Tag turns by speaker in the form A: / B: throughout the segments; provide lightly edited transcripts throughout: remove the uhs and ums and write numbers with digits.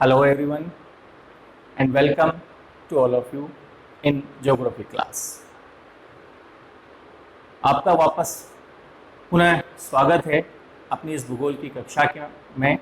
A: Hello everyone and welcome to all of you in geography class। आपका वापस पुनः स्वागत है अपनी इस भूगोल की कक्षा में।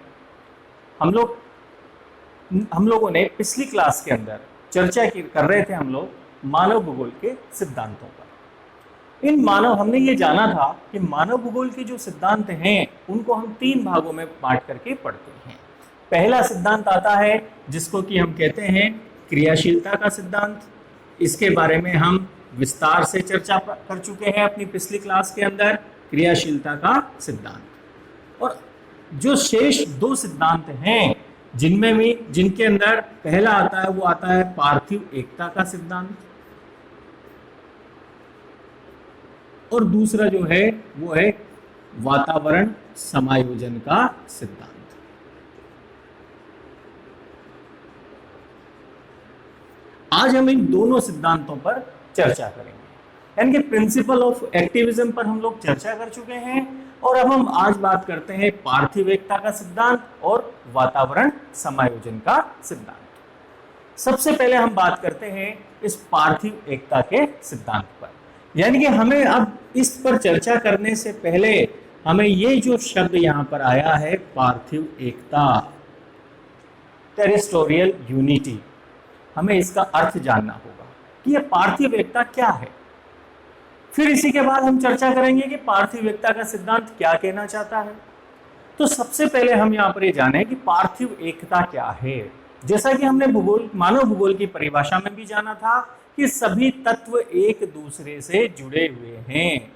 A: हम लोगों ने पिछली क्लास के अंदर चर्चा कर रहे थे हम लोग मानव भूगोल के सिद्धांतों पर। हमने ये जाना था कि मानव भूगोल के जो सिद्धांत हैं उनको हम तीन भागों में बांट करके पढ़ते हैं। पहला सिद्धांत आता है जिसको कि हम कहते हैं क्रियाशीलता का सिद्धांत। इसके बारे में हम विस्तार से चर्चा कर चुके हैं अपनी पिछली क्लास के अंदर, क्रियाशीलता का सिद्धांत। और जो शेष दो सिद्धांत हैं जिनके अंदर पहला आता है वो आता है पार्थिव एकता का सिद्धांत, और दूसरा जो है वो है वातावरण समायोजन का सिद्धांत। आज हम इन दोनों सिद्धांतों पर चर्चा करेंगे, यानी कि प्रिंसिपल ऑफ एक्टिविज्म पर हम लोग चर्चा कर चुके हैं और अब हम आज बात करते हैं पार्थिव एकता का सिद्धांत और वातावरण समायोजन का सिद्धांत। सबसे पहले हम बात करते हैं इस पार्थिव एकता के सिद्धांत पर, यानी कि हमें अब इस पर चर्चा करने से पहले हमें ये जो शब्द यहां पर आया है पार्थिव एकता, टेरेस्ट्रियल यूनिटी, हमें इसका अर्थ जानना होगा कि यह पार्थिव एकता क्या है। फिर इसी के बाद हम चर्चा करेंगे कि पार्थिव एकता का सिद्धांत क्या कहना चाहता है। तो सबसे पहले हम यहाँ पर ये जाने कि पार्थिव एकता क्या है। जैसा कि हमने मानव भूगोल की परिभाषा में भी जाना था कि सभी तत्व एक दूसरे से जुड़े हुए हैं।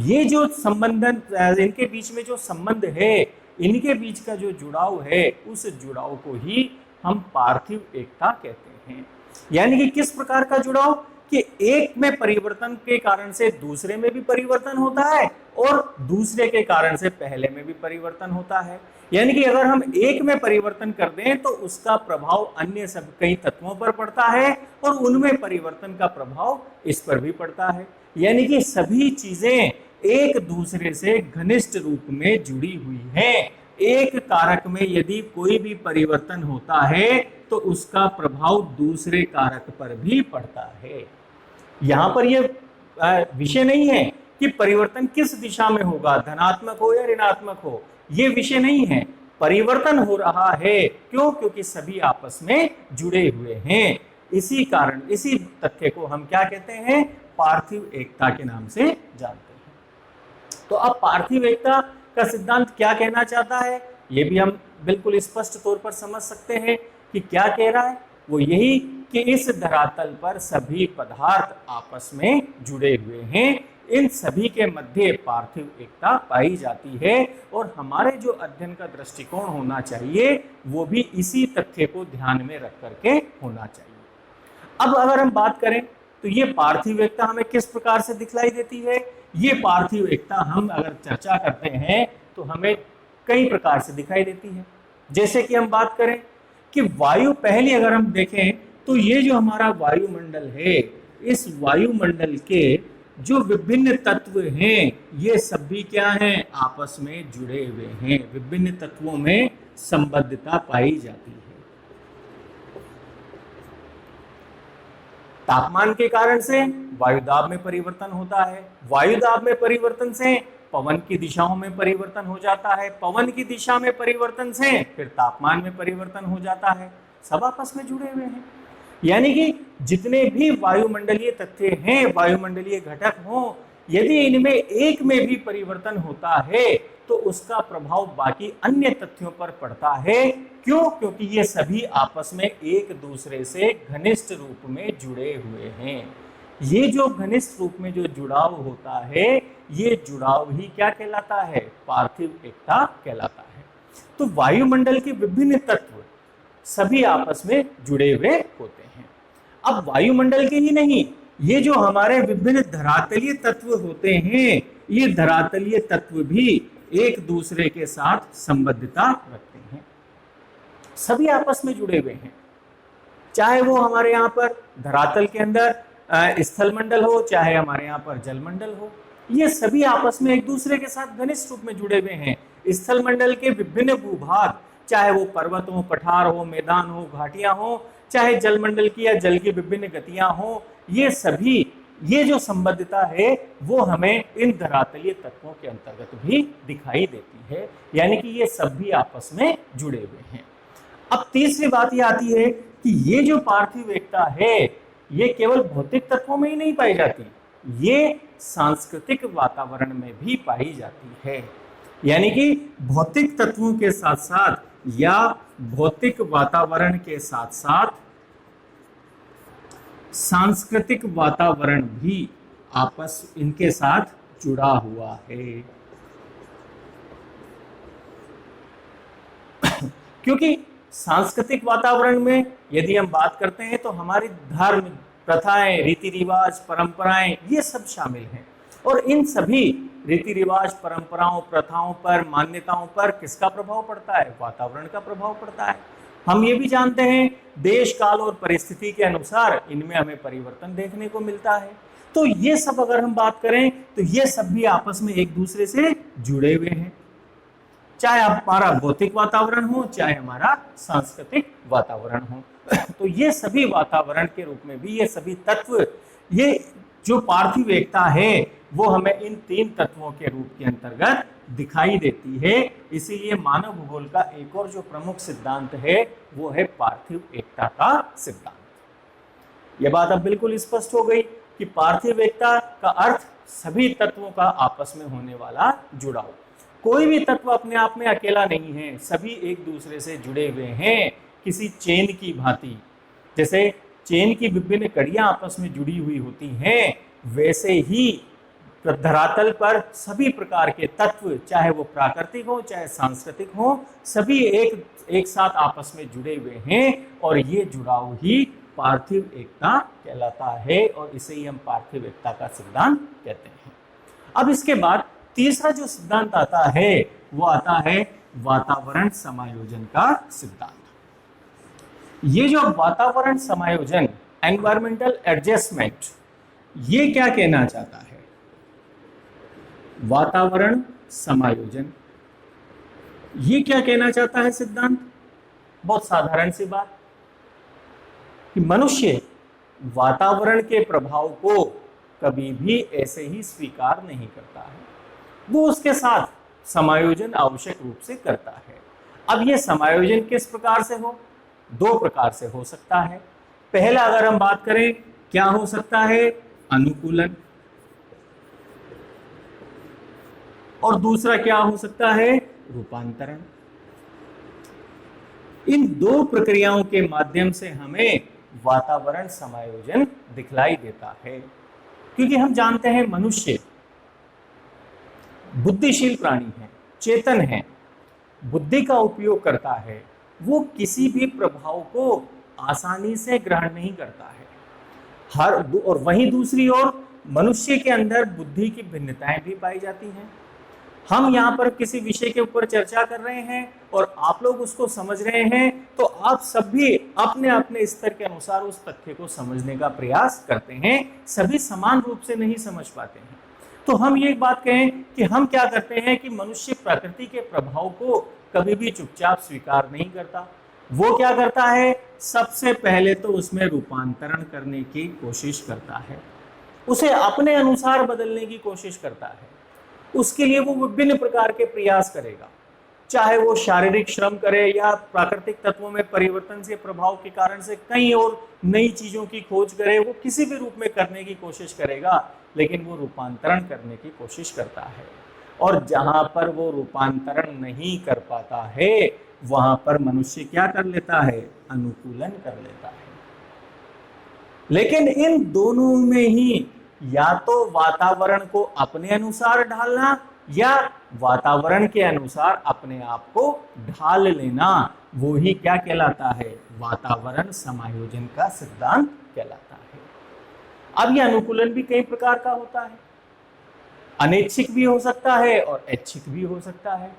A: ये जो संबंधन, इनके बीच में जो संबंध है, इनके बीच का जो जुड़ाव है, उस जुड़ाव को ही हम पार्थिव एकता कहते हैं। यानी कि किस प्रकार का जुड़ाव कि एक में परिवर्तन के कारण से दूसरे में भी परिवर्तन होता है और दूसरे के कारण से पहले में भी परिवर्तन होता है। यानी कि अगर हम एक में परिवर्तन कर दें तो उसका प्रभाव अन्य सब कई तत्वों पर पड़ता है और उनमें परिवर्तन का प्रभाव इस पर भी पड़ता है। यानी कि सभी चीजें एक दूसरे से घनिष्ठ रूप में जुड़ी हुई हैं। एक कारक में यदि कोई भी परिवर्तन होता है तो उसका प्रभाव दूसरे कारक पर भी पड़ता है। यहां पर यह विषय नहीं है कि परिवर्तन किस दिशा में होगा, धनात्मक हो या ऋणात्मक हो, यह विषय नहीं है। परिवर्तन हो रहा है क्यों? क्योंकि सभी आपस में जुड़े हुए हैं। इसी कारण इसी तथ्य को हम क्या कहते हैं? पार्थिव एकता के नाम से जानते हैं। तो अब पार्थिव एकता का सिद्धांत क्या कहना चाहता है ये भी हम बिल्कुल स्पष्ट तौर पर समझ सकते हैं कि क्या कह रहा है। वो यही कि इस धरातल पर सभी पदार्थ आपस में जुड़े हुए हैं, इन सभी के मध्य पार्थिव एकता पाई जाती है और हमारे जो अध्ययन का दृष्टिकोण होना चाहिए वो भी इसी तथ्य को ध्यान में रख करके होना चाहिए। अब अगर हम बात करें तो ये पार्थिव एकता हमें किस प्रकार से दिखलाई देती है। ये पार्थिव एकता हम अगर चर्चा करते हैं तो हमें कई प्रकार से दिखाई देती है। जैसे कि हम बात करें कि वायु, पहले अगर हम देखें तो ये जो हमारा वायुमंडल है, इस वायुमंडल के जो विभिन्न तत्व हैं ये सभी क्या हैं? आपस में जुड़े हुए हैं। विभिन्न तत्वों में संबद्धता पाई जाती है। तापमान के कारण से वायुदाब में परिवर्तन होता है, वायुदाब में परिवर्तन से पवन की दिशाओं में परिवर्तन हो जाता है, पवन की दिशा में परिवर्तन से फिर तापमान में परिवर्तन हो जाता है। सब आपस में जुड़े हुए हैं। यानी कि जितने भी वायुमंडलीय तथ्य हैं, वायुमंडलीय घटक हों, यदि इनमें एक में भी परिवर्तन होता है तो उसका प्रभाव बाकी अन्य तथ्यों पर पड़ता है। क्यों? क्योंकि ये सभी आपस में एक दूसरे से घनिष्ठ रूप में जुड़े हुए हैं। ये जो घनिष्ठ रूप में जो जुड़ाव होता है ये जुड़ाव ही क्या कहलाता है? पार्थिव एकता कहलाता है। तो वायुमंडल के विभिन्न तत्व सभी आपस में जुड़े हुए होते हैं। अब वायुमंडल के ही नहीं, ये जो हमारे विभिन्न धरातलीय तत्व होते हैं, ये धरातलीय तत्व भी एक दूसरे के साथ संबद्धता रखते हैं। सभी आपस में जुड़े हुए हैं, चाहे वो हमारे यहाँ पर धरातल के अंदर स्थल मंडल हो, चाहे हमारे यहाँ पर जलमंडल हो, ये सभी आपस में एक दूसरे के साथ घनिष्ठ रूप में जुड़े हुए हैं। स्थल मंडल के विभिन्न भूभाग चाहे वो पर्वत हो, पठार हो, मैदान हो, घाटियां हो, चाहे जलमंडल की या जल की विभिन्न गतियां हो, ये सभी, ये जो संबद्धता है वो हमें इन धरातलीय तत्वों के अंतर्गत भी दिखाई देती है, यानी कि ये सब भी आपस में जुड़े हुए हैं। अब तीसरी बात ये आती है कि ये जो पार्थिव एकता है ये केवल भौतिक तत्वों में ही नहीं पाई जाती, ये सांस्कृतिक वातावरण में भी पाई जाती है। यानी कि भौतिक तत्वों के साथ साथ या भौतिक वातावरण के साथ साथ सांस्कृतिक वातावरण भी आपस इनके साथ जुड़ा हुआ है। क्योंकि सांस्कृतिक वातावरण में यदि हम बात करते हैं तो हमारी धर्म, प्रथाएं, रीति रिवाज, परंपराएं, ये सब शामिल हैं। और इन सभी रीति रिवाज, परंपराओं, प्रथाओं पर, मान्यताओं पर किसका प्रभाव पड़ता है? वातावरण का प्रभाव पड़ता है। हम ये भी जानते हैं देश, काल और परिस्थिति के अनुसार इनमें हमें परिवर्तन देखने को मिलता है। तो ये सब अगर हम बात करें तो ये सब भी आपस में एक दूसरे से जुड़े हुए हैं, चाहे हमारा भौतिक वातावरण हो, चाहे हमारा सांस्कृतिक वातावरण हो। तो ये सभी वातावरण के रूप में भी ये सभी तत्व, ये जो पार्थिव एकता है वो हमें इन तीन तत्वों के रूप के अंतर्गत दिखाई देती है। इसीलिए मानव भूगोल का एक और जो प्रमुख सिद्धांत है वो है पार्थिव एकता का सिद्धांत। यह बात अब बिल्कुल स्पष्ट हो गई कि पार्थिव एकता का अर्थ सभी तत्वों का आपस में होने वाला जुड़ाव। कोई भी तत्व अपने आप में अकेला नहीं है, सभी एक दूसरे से जुड़े हुए हैं किसी चेन की भांति। जैसे चेन की विभिन्न कड़ियां आपस में जुड़ी हुई होती हैं, वैसे ही धरातल पर सभी प्रकार के तत्व, चाहे वो प्राकृतिक हो चाहे सांस्कृतिक हो, सभी एक साथ आपस में जुड़े हुए हैं और ये जुड़ाव ही पार्थिव एकता कहलाता है और इसे ही हम पार्थिव एकता का सिद्धांत कहते हैं। अब इसके बाद तीसरा जो सिद्धांत आता है वो आता है वातावरण समायोजन का सिद्धांत। ये जो वातावरण समायोजन, एनवायरमेंटल एडजस्टमेंट, ये क्या कहना चाहता है? वातावरण समायोजन ये क्या कहना चाहता है सिद्धांत? बहुत साधारण सी बात कि मनुष्य वातावरण के प्रभाव को कभी भी ऐसे ही स्वीकार नहीं करता है, वो उसके साथ समायोजन आवश्यक रूप से करता है। अब ये समायोजन किस प्रकार से हो? दो प्रकार से हो सकता है। पहला अगर हम बात करें, क्या हो सकता है? अनुकूलन। और दूसरा क्या हो सकता है? रूपांतरण। इन दो प्रक्रियाओं के माध्यम से हमें वातावरण समायोजन दिखलाई देता है, क्योंकि हम जानते हैं मनुष्य बुद्धिशील प्राणी है, चेतन है, बुद्धि का उपयोग करता है, वो किसी भी प्रभाव को आसानी से ग्रहण नहीं करता है। और वहीं दूसरी ओर मनुष्य के अंदर बुद्धि की भिन्नताएं भी पाई जाती हैं। हम यहाँ पर किसी विषय के ऊपर चर्चा कर रहे हैं और आप लोग उसको समझ रहे हैं, तो आप सब भी अपने अपने स्तर के अनुसार उस तथ्य को समझने का प्रयास करते हैं, सभी समान रूप से नहीं समझ पाते हैं। तो हम ये बात कहें कि हम क्या करते हैं कि मनुष्य प्रकृति के प्रभाव को कभी भी चुपचाप स्वीकार नहीं करता। वो क्या करता है? सबसे पहले तो उसमें रूपांतरण करने की कोशिश करता है, उसे अपने अनुसार बदलने की कोशिश करता है। उसके लिए वो विभिन्न प्रकार के प्रयास करेगा, चाहे वो शारीरिक श्रम करे या प्राकृतिक तत्वों में परिवर्तन से प्रभाव के कारण से कई और नई चीजों की खोज करे, वो किसी भी रूप में करने की कोशिश करेगा, लेकिन वो रूपांतरण करने की कोशिश करता है। और जहां पर वो रूपांतरण नहीं कर पाता है वहां पर मनुष्य क्या कर लेता है? अनुकूलन कर लेता है। लेकिन इन दोनों में ही या तो वातावरण को अपने अनुसार ढालना या वातावरण के अनुसार अपने आप को ढाल लेना, वो ही क्या कहलाता है? वातावरण समायोजन का सिद्धांत कहलाता है। अब यह अनुकूलन भी कई प्रकार का होता है, अनैच्छिक भी हो सकता है और ऐच्छिक भी हो सकता है।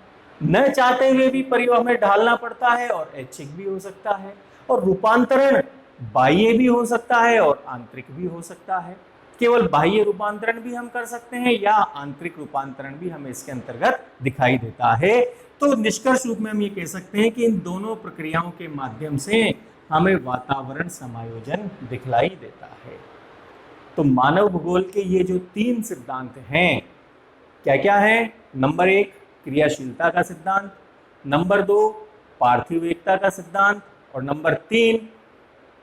A: न चाहते हुए भी परिवार में ढालना पड़ता है और ऐच्छिक भी हो सकता है। और रूपांतरण बाह्य भी हो सकता है और आंतरिक भी हो सकता है। केवल बाह्य रूपांतरण भी हम कर सकते हैं या आंतरिक रूपांतरण भी हमें इसके अंतर्गत दिखाई देता है। तो निष्कर्ष रूप में हम ये कह सकते हैं कि इन दोनों प्रक्रियाओं के माध्यम से हमें वातावरण समायोजन दिखलाई देता है। तो मानव भूगोल के ये जो 3 सिद्धांत हैं, क्या क्या है? नंबर 1 क्रियाशीलता का सिद्धांत, नंबर 2 पार्थिव एकता का सिद्धांत और नंबर 3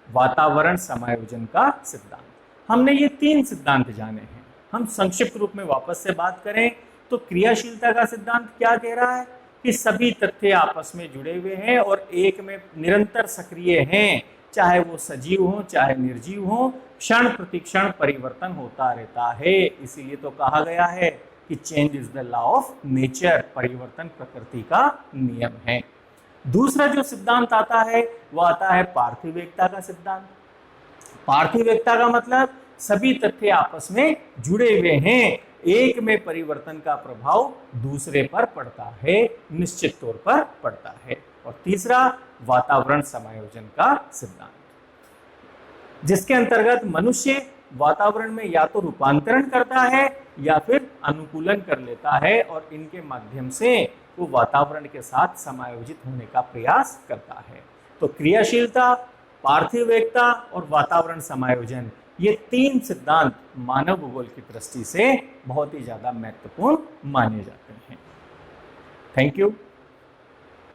A: वातावरण समायोजन का सिद्धांत। हमने ये 3 सिद्धांत जाने हैं। हम संक्षिप्त रूप में वापस से बात करें तो क्रियाशीलता का सिद्धांत क्या कह रहा है कि सभी तथ्य आपस में जुड़े हुए हैं और एक में निरंतर सक्रिय हैं, चाहे वो सजीव हो चाहे निर्जीव हो, क्षण प्रतिक्षण परिवर्तन होता रहता है। इसीलिए तो कहा गया है कि change is the law of nature, परिवर्तन प्रकृति का नियम है। दूसरा जो सिद्धांत आता है वो आता है पार्थिव एकता का सिद्धांत। पार्थिव एकता का मतलब सभी तथ्य आपस में जुड़े हुए हैं, एक में परिवर्तन का प्रभाव दूसरे पर पड़ता है, निश्चित तौर पर पड़ता है। और तीसरा वातावरण समायोजन का सिद्धांत, जिसके अंतर्गत मनुष्य वातावरण में या तो रूपांतरण करता है या फिर अनुकूलन कर लेता है और इनके माध्यम से वो वातावरण के साथ समायोजित होने का प्रयास करता है। तो क्रियाशीलता, पार्थिव एकता और वातावरण समायोजन, ये 3 सिद्धांत मानव भूगोल की दृष्टि से बहुत ही ज्यादा महत्वपूर्ण माने जाते हैं। Thank you.